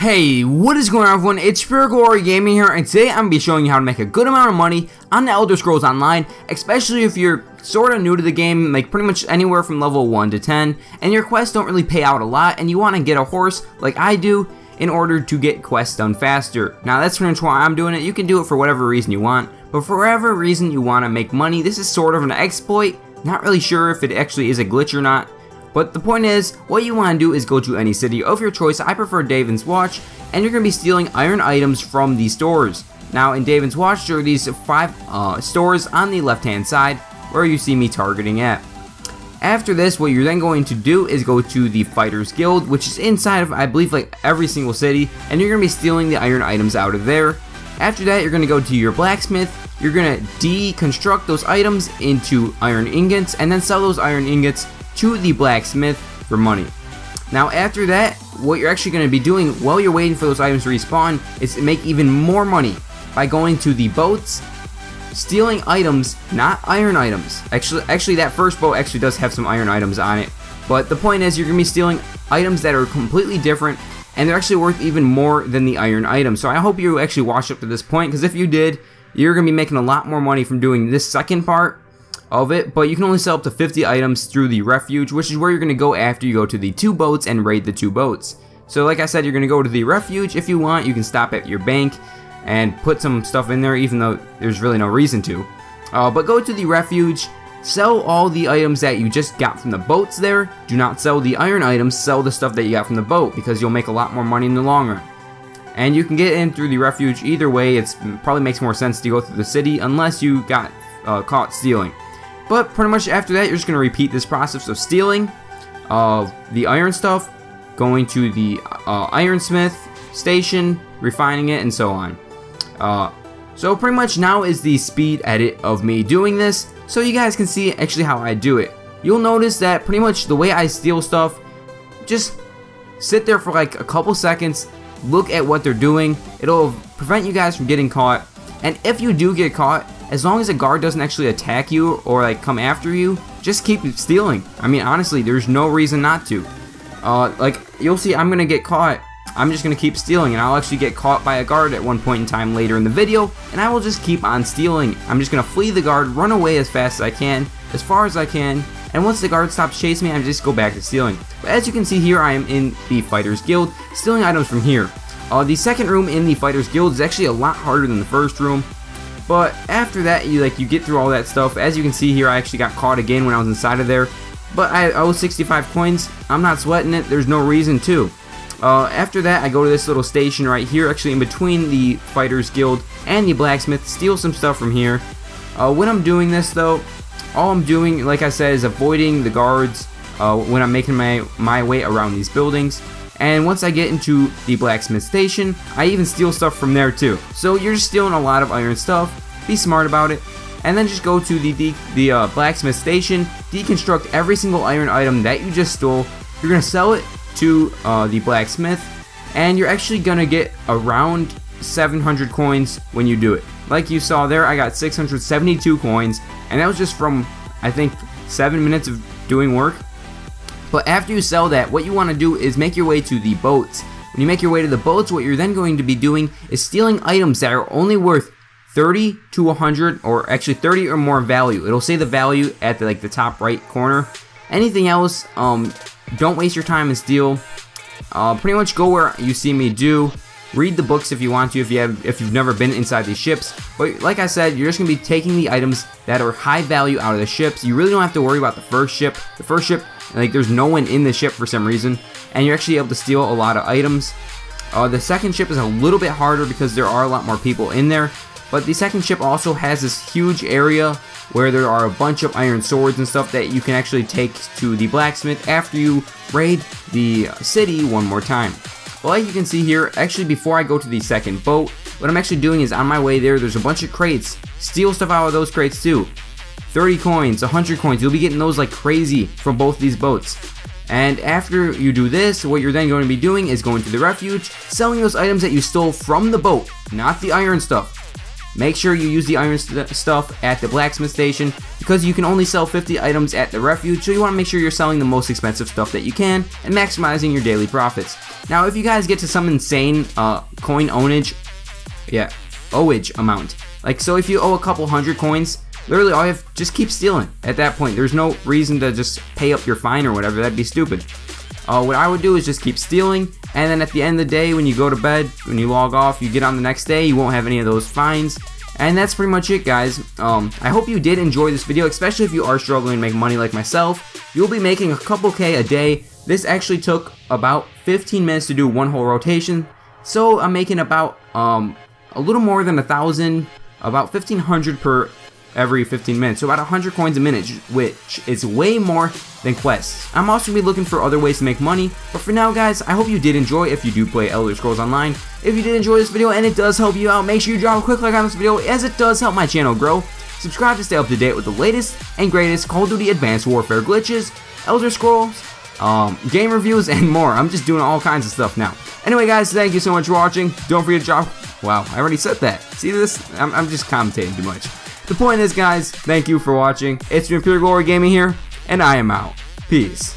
Hey, what is going on everyone? It's Spherical Gaming here, and today I'm going to be showing you how to make a good amount of money on the Elder Scrolls Online, especially if you're sort of new to the game, like pretty much anywhere from level 1 to 10, and your quests don't really pay out a lot, and you want to get a horse like I do in order to get quests done faster. Now that's pretty much why I'm doing it. You can do it for whatever reason you want, but for whatever reason you want to make money, this is sort of an exploit. Not really sure if it actually is a glitch or not. But the point is, what you want to do is go to any city of your choice. I prefer Daven's Watch, and you're going to be stealing iron items from these stores. Now in Daven's Watch, there are these 5 stores on the left hand side where you see me targeting at. After this, what you're then going to do is go to the Fighters Guild, which is inside of, I believe, like every single city, and you're going to be stealing the iron items out of there. After that, you're going to go to your Blacksmith. You're going to deconstruct those items into iron ingots, and then sell those iron ingots to the Blacksmith for money. Now after that, what you're actually going to be doing while you're waiting for those items to respawn is to make even more money by going to the boats, stealing items, not iron items. Actually that first boat actually does have some iron items on it, but the point is you're going to be stealing items that are completely different, and they're actually worth even more than the iron items. So I hope you actually watched up to this point, because if you did, you're going to be making a lot more money from doing this second part of it. But you can only sell up to 50 items through the refuge, which is where you're going to go after you go to the 2 boats and raid the 2 boats. So like I said, you're going to go to the refuge. If you want, you can stop at your bank and put some stuff in there, even though there's really no reason to. But go to the refuge, sell all the items that you just got from the boats there. Do not sell the iron items, sell the stuff that you got from the boat, because you'll make a lot more money in the long run. And you can get in through the refuge either way. It probably makes more sense to go through the city unless you got caught stealing. But pretty much after that, you're just going to repeat this process of stealing the iron stuff, going to the ironsmith station, refining it, and so on. So pretty much now is the speed edit of me doing this, so you guys can see actually how I do it. You'll notice that pretty much the way I steal stuff, just sit there for like a couple seconds, look at what they're doing. It'll prevent you guys from getting caught, and if you do get caught, as long as a guard doesn't actually attack you or like come after you, just keep stealing. I mean, honestly, there's no reason not to. Like you'll see, I'm gonna get caught. I'm just gonna keep stealing, and I'll actually get caught by a guard at one point in time later in the video, and I will just keep on stealing. I'm just gonna flee the guard, run away as fast as I can, as far as I can, and once the guard stops chasing me, I just go back to stealing. But as you can see here, I am in the Fighters Guild, stealing items from here. The second room in the Fighters Guild is actually a lot harder than the first room. But after that, you get through all that stuff. As you can see here, I actually got caught again when I was inside of there. But I owe 65 coins. I'm not sweating it. There's no reason to. After that, I go to this little station right here, actually in between the Fighters Guild and the Blacksmith, steal some stuff from here. When I'm doing this though, all I'm doing, like I said, is avoiding the guards when I'm making my way around these buildings. And once I get into the Blacksmith station, I even steal stuff from there too. So you're just stealing a lot of iron stuff. Be smart about it. And then just go to the Blacksmith station, deconstruct every single iron item that you just stole. You're going to sell it to the Blacksmith, and you're actually going to get around 700 coins when you do it. Like you saw there, I got 672 coins, and that was just from, I think, 7 minutes of doing work. But after you sell that, what you want to do is make your way to the boats. When you make your way to the boats, what you're then going to be doing is stealing items that are only worth 30 to 100, or actually 30 or more value. It'll say the value at the top right corner. Anything else, don't waste your time and steal. Pretty much go where you see me do. Read the books if you want to, if you've never been inside these ships. But like I said, you're just going to be taking the items that are high value out of the ships. You really don't have to worry about the first ship. The first ship, like, there's no one in the ship for some reason, and you're actually able to steal a lot of items. The second ship is a little bit harder because there are a lot more people in there, but the second ship also has this huge area where there are a bunch of iron swords and stuff that you can actually take to the Blacksmith after you raid the city one more time. But like you can see here, actually before I go to the second boat, what I'm actually doing is on my way there's a bunch of crates. Steal stuff out of those crates too. 30 coins, 100 coins, you'll be getting those like crazy from both these boats. And after you do this, what you're then going to be doing is going to the refuge, selling those items that you stole from the boat, not the iron stuff. make sure you use the iron stuff at the blacksmith station, because you can only sell 50 items at the refuge, so you want to make sure you're selling the most expensive stuff that you can and maximizing your daily profits. Now if you guys get to some insane coin ownage amount, like so if you owe a couple hundred coins, literally all you have, just keep stealing at that point. There's no reason to just pay up your fine or whatever, that'd be stupid. What I would do is just keep stealing, and then at the end of the day when you go to bed, when you log off, you get on the next day, you won't have any of those fines. And that's pretty much it, guys. I hope you did enjoy this video, especially if you are struggling to make money like myself. You'll be making a couple K a day. This actually took about 15 minutes to do one whole rotation, so I'm making about a little more than 1,000, about 1,500 per every 15 minutes, so about 100 coins a minute, which is way more than quests. I'm also going to be looking for other ways to make money, but for now guys, I hope you did enjoy if you do play Elder Scrolls Online. If you did enjoy this video and it does help you out, make sure you drop a quick like on this video, as it does help my channel grow. Subscribe to stay up to date with the latest and greatest Call of Duty Advanced Warfare glitches, Elder Scrolls, game reviews, and more. I'm just doing all kinds of stuff now. Anyway guys, thank you so much for watching. Don't forget to drop... Wow, I already said that. See this? I'm just commentating too much. The point is, guys, thank you for watching. It's been Pure Glory Gaming here, and I am out. Peace.